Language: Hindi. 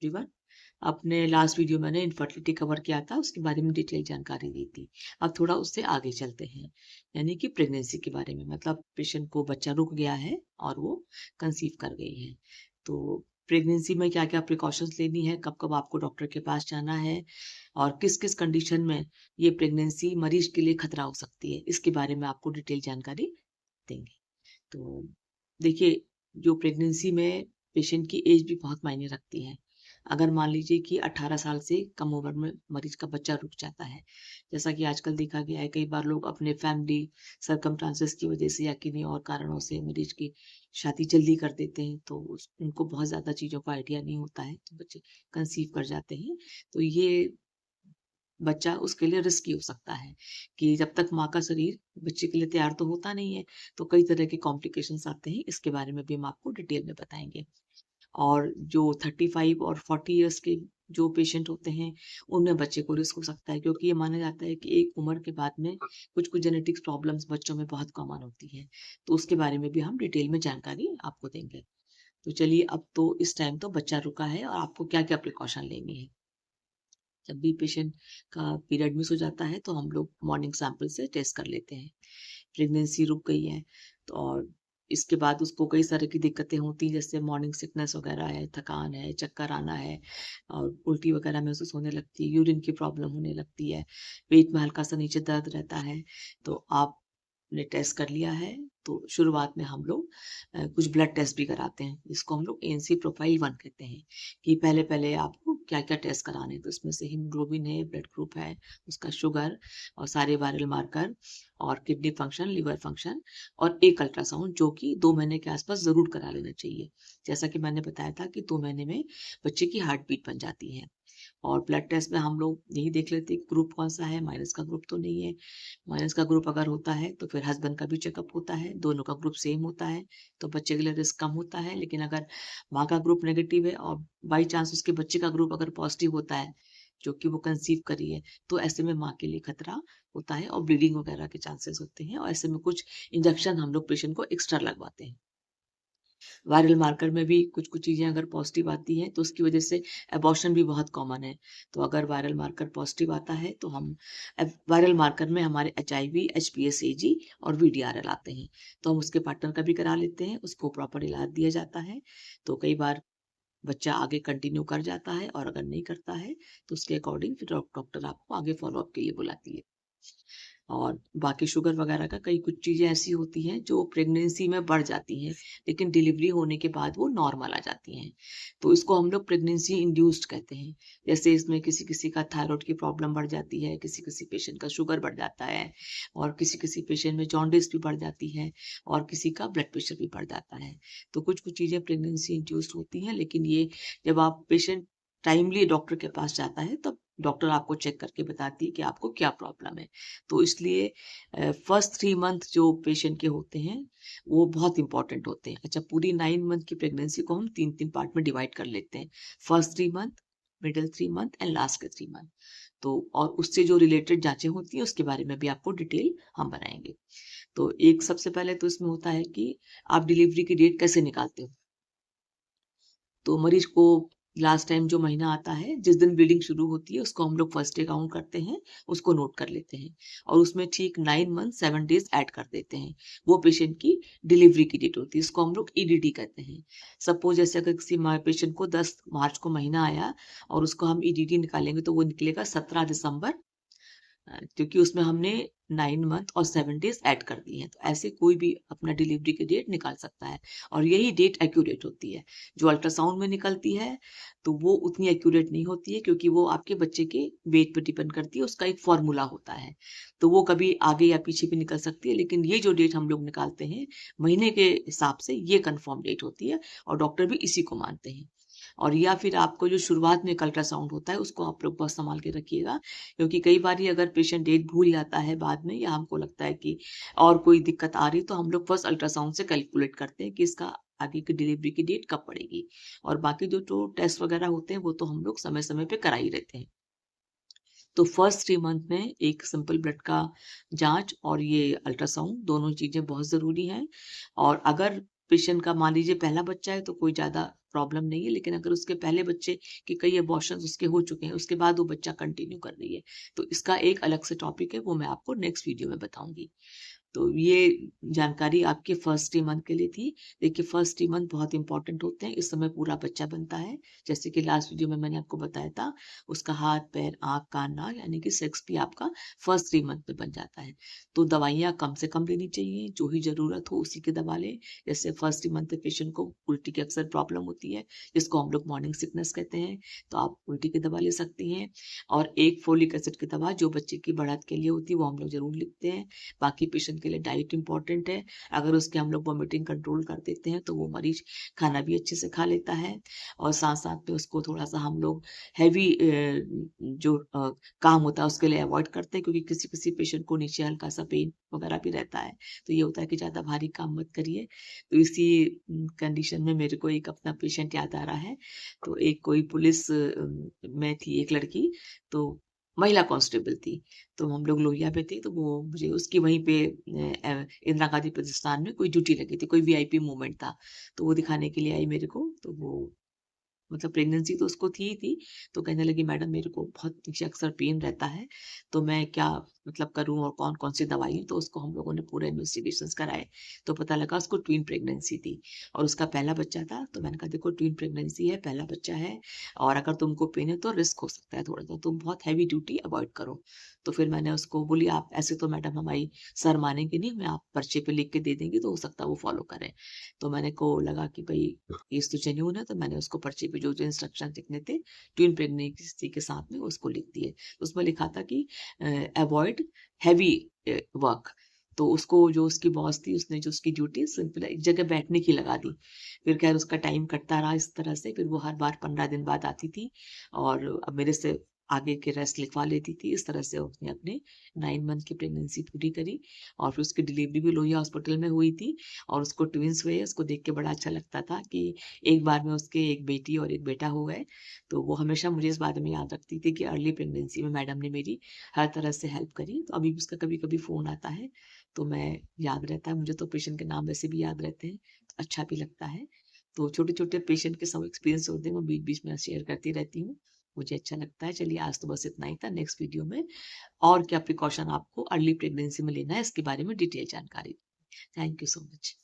एवरीवन। अपने लास्ट वीडियो मैंने इनफर्टिलिटी कवर किया था, उसके बारे में डिटेल जानकारी दी थी। अब थोड़ा उससे आगे चलते हैं, यानी कि प्रेगनेंसी के बारे में। मतलब पेशेंट को बच्चा रुक गया है और वो कंसीव कर गई है। तो प्रेगनेंसी में क्या क्या प्रिकॉशंस लेनी है, कब कब आपको डॉक्टर के पास जाना है और किस किस कंडीशन में ये प्रेगनेंसी मरीज के लिए खतरा हो सकती है, इसके बारे में आपको डिटेल जानकारी देंगे। तो देखिए, जो प्रेगनेंसी में पेशेंट की एज भी बहुत मायने रखती है। अगर मान लीजिए कि 18 साल से कम उम्र में मरीज का बच्चा रुक जाता है, जैसा कि आजकल देखा गया है, कई बार लोग अपने फैमिली सर्कमस्टांसेस की वजह से या किन्हीं और कारणों से मरीज की शादी जल्दी कर देते हैं, तो उनको बहुत ज़्यादा चीज़ों का आइडिया नहीं होता है, तो बच्चे कंसीव कर जाते हैं। तो ये बच्चा उसके लिए रिस्की हो सकता है कि जब तक माँ का शरीर बच्चे के लिए तैयार तो होता नहीं है, तो कई तरह के कॉम्प्लिकेशंस आते हैं। इसके बारे में भी हम आपको डिटेल में बताएंगे। और जो 35 और 40 इयर्स के जो पेशेंट होते हैं, उनमें बच्चे को रिस्क हो सकता है, क्योंकि ये माना जाता है कि एक उम्र के बाद में कुछ कुछ जेनेटिक्स प्रॉब्लम्स बच्चों में बहुत कॉमन होती है। तो उसके बारे में भी हम डिटेल में जानकारी आपको देंगे। तो चलिए, अब तो इस टाइम तो बच्चा रुका है और आपको क्या क्या प्रिकॉशन लेनी है। जब भी पेशेंट का पीरियड मिस हो जाता है, तो हम लोग मॉर्निंग सैंपल से टेस्ट कर लेते हैं। प्रेगनेंसी रुक गई है तो, और इसके बाद उसको कई तरह की दिक्कतें होती हैं, जैसे मॉर्निंग सिकनेस वगैरह है, थकान है, चक्कर आना है और उल्टी वगैरह महसूस होने लगती है, यूरिन की प्रॉब्लम होने लगती है, पेट में हल्का सा नीचे दर्द रहता है। तो आपने टेस्ट कर लिया है, तो शुरुआत में हम लोग कुछ ब्लड टेस्ट भी कराते हैं, जिसको हम लोग एएनसी प्रोफाइल 1 कहते हैं, कि पहले पहले आपको क्या क्या टेस्ट कराने हैं। तो इसमें से हीमोग्लोबिन है, ब्लड ग्रुप है, उसका शुगर और सारे वायरल मार्कर और किडनी फंक्शन, लिवर फंक्शन और एक अल्ट्रासाउंड, जो कि 2 महीने के आसपास ज़रूर करा लेना चाहिए। जैसा कि मैंने बताया था कि 2 महीने में बच्चे की हार्ट बीट बन जाती है। और ब्लड टेस्ट में हम लोग यही देख लेते हैं कि ग्रुप कौन-सा है, माइनस का ग्रुप तो नहीं है। माइनस का ग्रुप अगर होता है, तो फिर हस्बैंड का भी चेकअप होता है, दोनों का ग्रुप सेम होता है, तो बच्चे के लिए रिस्क कम होता है। लेकिन अगर माँ का ग्रुप नेगेटिव है और बाई चांस उसके बच्चे का ग्रुप अगर पॉजिटिव होता है, जो कि वो कंसीव कर रही है, तो ऐसे में माँ के लिए खतरा होता है और ब्लीडिंग वगैरह के चांसेस होते हैं, और ऐसे में कुछ इंजेक्शन हम लोग पेशेंट को एक्स्ट्रा लगवाते हैं। वायरल मार्कर में भी कुछ-कुछ चीज़ें अगर पॉजिटिव आती हैं, तो उसकी वजह से अबॉर्शन भी बहुत कॉमन है। तो अगर वायरल मार्कर पॉजिटिव आता है, तो हम वायरल मार्कर में हमारे एचआईवी, एचपीएस-एजी और वीडीआरएल आते हैं। तो हम उसके पार्टनर का भी करा लेते हैं, उसको प्रॉपर इलाज दिया जाता है। तो कई बार बच्चा आगे कंटिन्यू कर जाता है, और अगर नहीं करता है, तो उसके अकॉर्डिंग फिर डॉक्टर आपको आगे फ़ॉलो-अप के लिए बुलाती है। और बाकी शुगर वगैरह का कई कुछ चीज़ें ऐसी होती हैं जो प्रेगनेंसी में बढ़ जाती हैं, लेकिन डिलीवरी होने के बाद वो नॉर्मल आ जाती हैं। तो इसको हम लोग प्रेगनेंसी इंड्यूस्ड कहते हैं। जैसे इसमें किसी-किसी का थायरॉइड की प्रॉब्लम बढ़ जाती है, किसी-किसी पेशेंट का शुगर बढ़ जाता है और किसी-किसी पेशेंट में जॉन्डिस भी बढ़ जाती है और किसी का ब्लड प्रेशर भी बढ़ जाता है। तो कुछ-कुछ चीज़ें प्रेगनेंसी इंड्यूस्ड होती हैं, लेकिन ये जब आप पेशेंट टाइमली डॉक्टर के पास जाता है, तब डॉक्टर आपको चेक करके बताती है कि आपको क्या प्रॉब्लम है। तो इसलिए फर्स्ट 3 मंथ जो पेशेंट के होते हैं, वो बहुत इम्पोर्टेंट होते हैं। अच्छा, पूरी 9 मंथ की प्रेगनेंसी को हम 3-3 पार्ट में डिवाइड कर लेते हैं। First 3 month, middle 3 month and last के 3 मंथ। तो और उससे जो रिलेटेड जाँचें होती हैं, उसके बारे में भी आपको डिटेल हम बनाएँगे। तो एक सबसे पहले तो इसमें होता है कि आप डिलीवरी की डेट कैसे निकालते हो? तो मरीज को लास्ट टाइम जो महीना आता है, जिस दिन ब्लीडिंग शुरू होती है, उसको हम लोग फर्स्ट डे काउंट करते हैं, उसको नोट कर लेते हैं और उसमें ठीक 9 मंथ 7 डेज़ ऐड कर देते हैं। वो पेशेंट की डिलीवरी की डेट होती है, इसको हम लोग ईडीडी कहते हैं। सपोज़ जैसे अगर किसी पेशेंट को 10 मार्च को महीना आया और उसको हम ईडीडी निकालेंगे, तो वो निकलेगा 17 दिसंबर, क्योंकि उसमें हमने 9 मंथ और 7 डेज़ ऐड कर दिए हैं। तो ऐसे कोई भी अपना डिलीवरी की डेट निकाल सकता है और यही डेट एक्यूरेट होती है। जो अल्ट्रासाउंड में निकलती है, तो वो उतनी एक्यूरेट नहीं होती है, क्योंकि वो आपके बच्चे के वेट पे डिपेंड करती है, उसका एक फ़ॉर्मूला होता है। तो वो कभी आगे या पीछे भी निकल सकती है, लेकिन ये जो डेट हम लोग निकालते हैं, महीने के हिसाब से ये कन्फर्म डेट होती है और डॉक्टर भी इसी को मानते हैं। और या फिर आपको जो शुरुआत में एक अल्ट्रासाउंड होता है, उसको आप लोग बहुत सँभाल के रखिएगा, क्योंकि कई बारी अगर पेशेंट डेट भूल जाता है बाद में, या हमको लगता है कि और कोई दिक्कत आ रही है, तो हम लोग फर्स्ट अल्ट्रासाउंड से कैलकुलेट करते हैं कि इसका आगे की डिलीवरी की डेट कब पड़ेगी। और बाकी जो टेस्ट वगैरह होते हैं, वो तो हम लोग समय-समय पे करा ही रहते हैं। तो फर्स्ट 3 मंथ में एक सिंपल ब्लड का जाँच और ये अल्ट्रासाउंड, दोनों चीज़ें बहुत ज़रूरी हैं। और अगर पेशेंट का मान लीजिए पहला बच्चा है, तो कोई ज़्यादा प्रॉब्लम नहीं है, लेकिन अगर उसके पहले बच्चे के कई अबॉर्शंस उसके हो चुके हैं, उसके बाद वो बच्चा कंटिन्यू कर रही है, तो इसका एक अलग से टॉपिक है, वो मैं आपको नेक्स्ट वीडियो में बताऊंगी। तो ये जानकारी आपके फर्स्ट 3 मंथ के लिए थी। देखिए फर्स्ट 3 मंथ बहुत इंपॉर्टेंट होते हैं, इस समय पूरा बच्चा बनता है। जैसे कि लास्ट वीडियो में मैंने आपको बताया था, उसका हाथ, पैर, आँख, कान, नाक यानी कि सेक्स भी आपका फर्स्ट 3 मंथ में बन जाता है। तो दवाइयाँ कम से कम लेनी चाहिए, जो ही ज़रूरत हो उसी की दवा लें। जैसे फर्स्ट 3 मंथ में पेशेंट को उल्टी की अक्सर प्रॉब्लम होती है, जिसको हम लोग मॉर्निंग सिकनेस कहते हैं, तो आप उल्टी की दवा ले सकती हैं। और एक फोलिक एसिड की दवा जो बच्चे की बढ़त के लिए होती है, वो हम लोग ज़रूर लिखते हैं। बाकी पेशेंट के लिए डाइट इंपॉर्टेंट है। अगर उसके हम लोग वॉमिटिंग कंट्रोल कर देते हैं तो वो मरीज खाना भी अच्छे से खा लेता है। और साथ साथ में उसको थोड़ा सा हम लोग हैवी जो काम होता है उसके लिए अवॉइड करते हैं, क्योंकि किसी किसी पेशेंट को नीचे हल्का सा पेन वगैरह भी रहता है, तो ये होता है कि ज़्यादा भारी काम मत करिए। तो इसी कंडीशन में मेरे को एक अपना पेशेंट याद आ रहा है। तो एक कोई पुलिस में थी एक लड़की, तो महिला कांस्टेबल थी। तो हम लोग लोहिया पे थे, तो वो मुझे उसकी वहीं पे इंदिरा गांधी प्रतिष्ठान में कोई ड्यूटी लगी थी, कोई वीआईपी मूवमेंट था, तो वो दिखाने के लिए आई मेरे को। तो वो मतलब प्रेगनेंसी तो उसको थी ही थी, तो कहने लगी मैडम मेरे को बहुत नीचे अक्सर पेन रहता है, तो मैं क्या मतलब करूं और कौन कौन सी दवाई है। तो उसको हम लोगों ने पूरे इन्वेस्टिगेशंस कराए, तो पता लगा उसको ट्विन प्रेगनेंसी थी और उसका पहला बच्चा था। तो मैंने कहा देखो ट्विन प्रेगनेंसी है, पहला बच्चा है, और अगर तुमको पेन है तो रिस्क हो सकता है थोड़ा सा, तुम बहुत हैवी ड्यूटी अवॉइड करो। तो फिर मैंने उसको बोली आप ऐसे तो मैडम हमारी सर मानेंगे नहीं, मैं आप पर्चे पे लिख के दे देंगी तो हो सकता है वो फॉलो करें। तो मैंने को लगा कि भाई केस तो जेन्युइन है, तो मैंने उसको पर्चे पे जो जो इंस्ट्रक्शन लिखने थे ट्विन प्रेगनेंसी के साथ में उसको लिख दिए। तो उसमें लिखा था कि अवॉइड हैवी वर्क। तो उसको जो उसकी बॉस थी उसने जो उसकी ड्यूटी सिंपल एक जगह बैठने की लगा दी। फिर खैर उसका टाइम कटता रहा इस तरह से, फिर वो हर बार 15 दिन बाद आती थी और अब मेरे से आगे के रेस्ट लिखवा लेती थी। इस तरह से उसने अपने 9 मंथ की प्रेगनेंसी पूरी करी और फिर उसकी डिलीवरी भी लोहिया हॉस्पिटल में हुई थी और उसको ट्विंस हुए। उसको देख के बड़ा अच्छा लगता था कि एक बार में उसके एक बेटी और एक बेटा हो गए। तो वो हमेशा मुझे इस बारे में याद रखती थी कि अर्ली प्रेगनेंसी में मैडम ने मेरी हर तरह से हेल्प करी। तो अभी भी उसका कभी-कभी फ़ोन आता है, तो मैं याद रहता है मुझे, तो पेशेंट के नाम वैसे भी याद रहते हैं, तो अच्छा भी लगता है। तो छोटे-छोटे पेशेंट के सब एक्सपीरियंस होते हैं, वो बीच-बीच में शेयर करती रहती हूँ। मुझे अच्छा लगता है। चलिए आज तो बस इतना ही था। नेक्स्ट वीडियो में और क्या प्रिकॉशन आपको अर्ली प्रेगनेंसी में लेना है, इसके बारे में डिटेल जानकारी। Thank you so much.